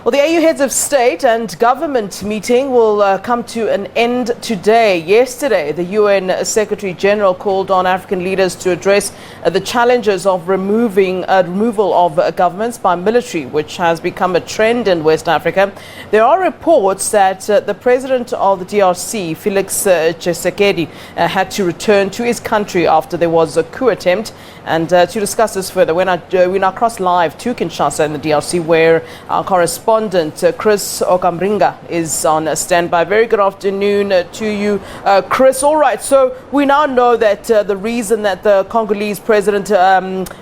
Well, the AU heads of state and government meeting will come to an end today. Yesterday, the UN Secretary General called on African leaders to address the challenges of removal of governments by military, which has become a trend in West Africa. There are reports that the president of the DRC, Felix Tshekedi, had to return to his country after there was a coup attempt. And to discuss this further, we now cross live to Kinshasa in the DRC, where our correspondent Chris Ocamringa is on standby. Very good afternoon to you, Chris. All right, so we now know that the reason that the Congolese president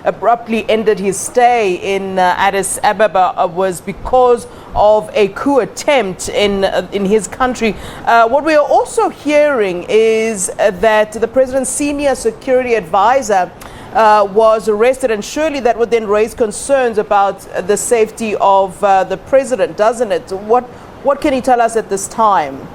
abruptly ended his stay in Addis Ababa was because of a coup attempt in his country. What we are also hearing is that the president's senior security advisor was arrested, and surely that would then raise concerns about the safety of the president, doesn't it? What can you tell us at this time?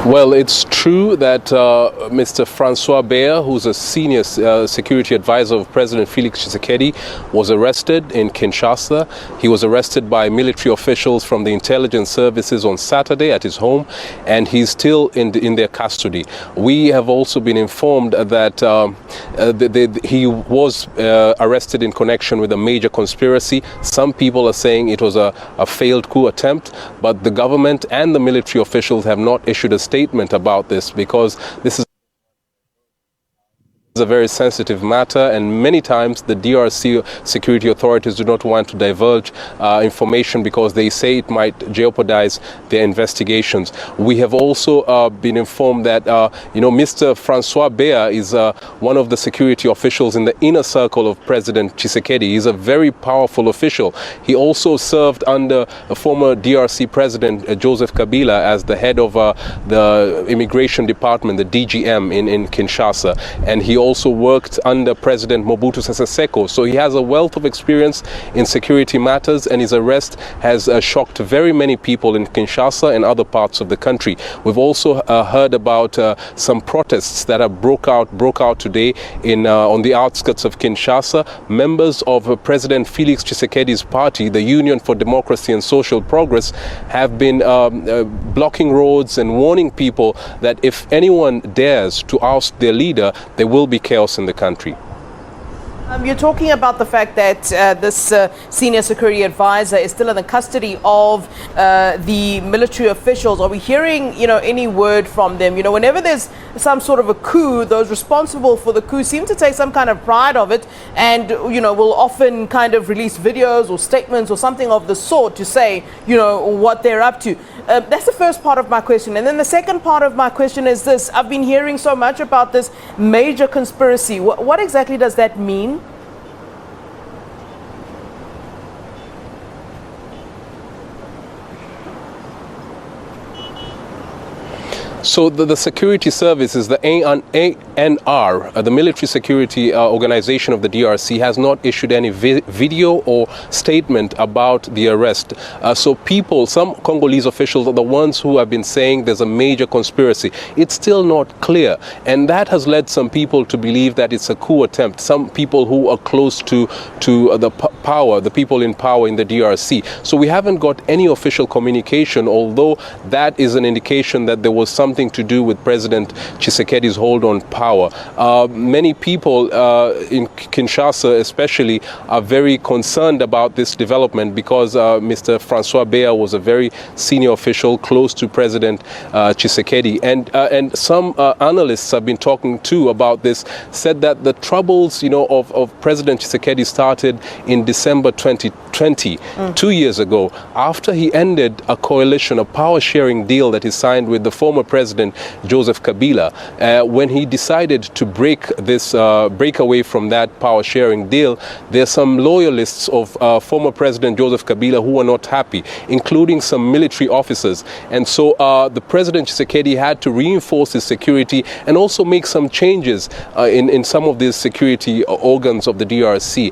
Well, it's true that Mr. Francois Beya, who's a senior security advisor of President Felix Tshekedi, was arrested in Kinshasa. He was arrested by military officials from the intelligence services on Saturday at his home, and he's still in their custody. We have also been informed that he was arrested in connection with a major conspiracy. Some people are saying it was a failed coup attempt, but the government and the military officials have not issued a statement about this, because this is a very sensitive matter, and many times the DRC security authorities do not want to divulge information because they say it might jeopardize their investigations. We have also been informed that Mr. Francois Beya is one of the security officials in the inner circle of President Tshekedi. He's a very powerful official. He also served under a former DRC President Joseph Kabila as the head of the immigration department, the DGM in Kinshasa, and he also worked under President Mobutu Sese Seko. So he has a wealth of experience in security matters, and his arrest has shocked very many people in Kinshasa and other parts of the country. We've also heard about some protests that have broke out today on the outskirts of Kinshasa. Members of President Felix Tshisekedi's party, the Union for Democracy and Social Progress, have been blocking roads and warning people that if anyone dares to oust their leader, there will be chaos in the country. You're talking about the fact that this senior security advisor is still in the custody of the military officials. Are we hearing, any word from them? Whenever there's some sort of a coup, those responsible for the coup seem to take some kind of pride of it, and will often kind of release videos or statements or something of the sort to say, what they're up to. That's the first part of my question. And then the second part of my question is this. I've been hearing so much about this major conspiracy. What exactly does that mean? So the security services, the ANR, the military security organization of the DRC, has not issued any video or statement about the arrest. So some Congolese officials are the ones who have been saying there's a major conspiracy. It's still not clear, and that has led some people to believe that it's a coup attempt. Some people who are close to the people in power in the DRC. So we haven't got any official communication, although that is an indication that there was something to do with President Tshisekedi's hold on power. Many people in Kinshasa especially are very concerned about this development because Mr. Francois Beya was a very senior official close to President Tshisekedi. And some analysts have been talking too about this, said that the troubles of President Tshisekedi started in December 2020, 2 years ago, after he ended a coalition, a power-sharing deal that he signed with the former President Joseph Kabila. When he decided to break away from that power-sharing deal, there are some loyalists of former President Joseph Kabila who are not happy, including some military officers. And so the President Tshisekedi had to reinforce his security and also make some changes in some of these security organs of the DRC.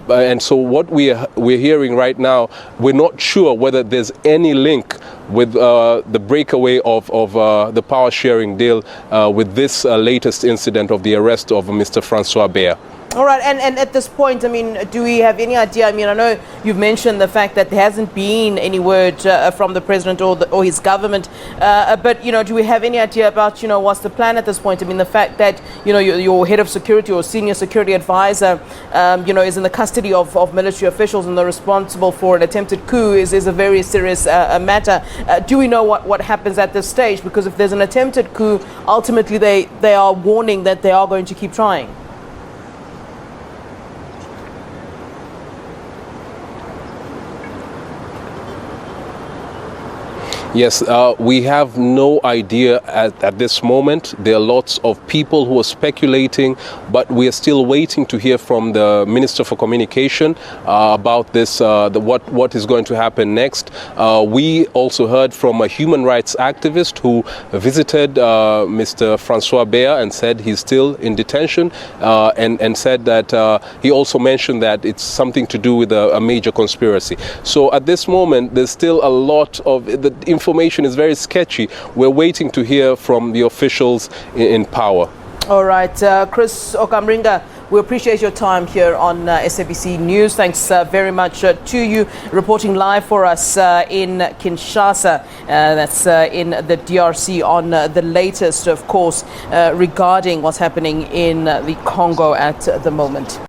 And so what we're hearing right now, we're not sure whether there's any link with the breakaway of the power-sharing deal with this latest incident of the arrest of Mr. Francois Beya. All right, and at this point, I mean, do we have any idea? I mean, I know you've mentioned the fact that there hasn't been any word from the president or his government, but, you know, do we have any idea about, you know, what's the plan at this point? I mean, the fact that, you know, your head of security or senior security advisor, you know, is in the custody of military officials and they're responsible for an attempted coup is a very serious matter. Do we know what happens at this stage? Because if there's an attempted coup, ultimately they are warning that they are going to keep trying. Yes, we have no idea at this moment. There are lots of people who are speculating, but we are still waiting to hear from the Minister for Communication about this, what is going to happen next. We also heard from a human rights activist who visited Mr. Francois Bea and said he's still in detention, and said that he also mentioned that it's something to do with a major conspiracy. So at this moment, there's still a lot of the information is very sketchy. We're waiting to hear from the officials in power. All right, Chris Ocamringa, we appreciate your time here on SABC News. Thanks very much to you, reporting live for us in Kinshasa. That's in the DRC on the latest, of course, regarding what's happening in the Congo at the moment.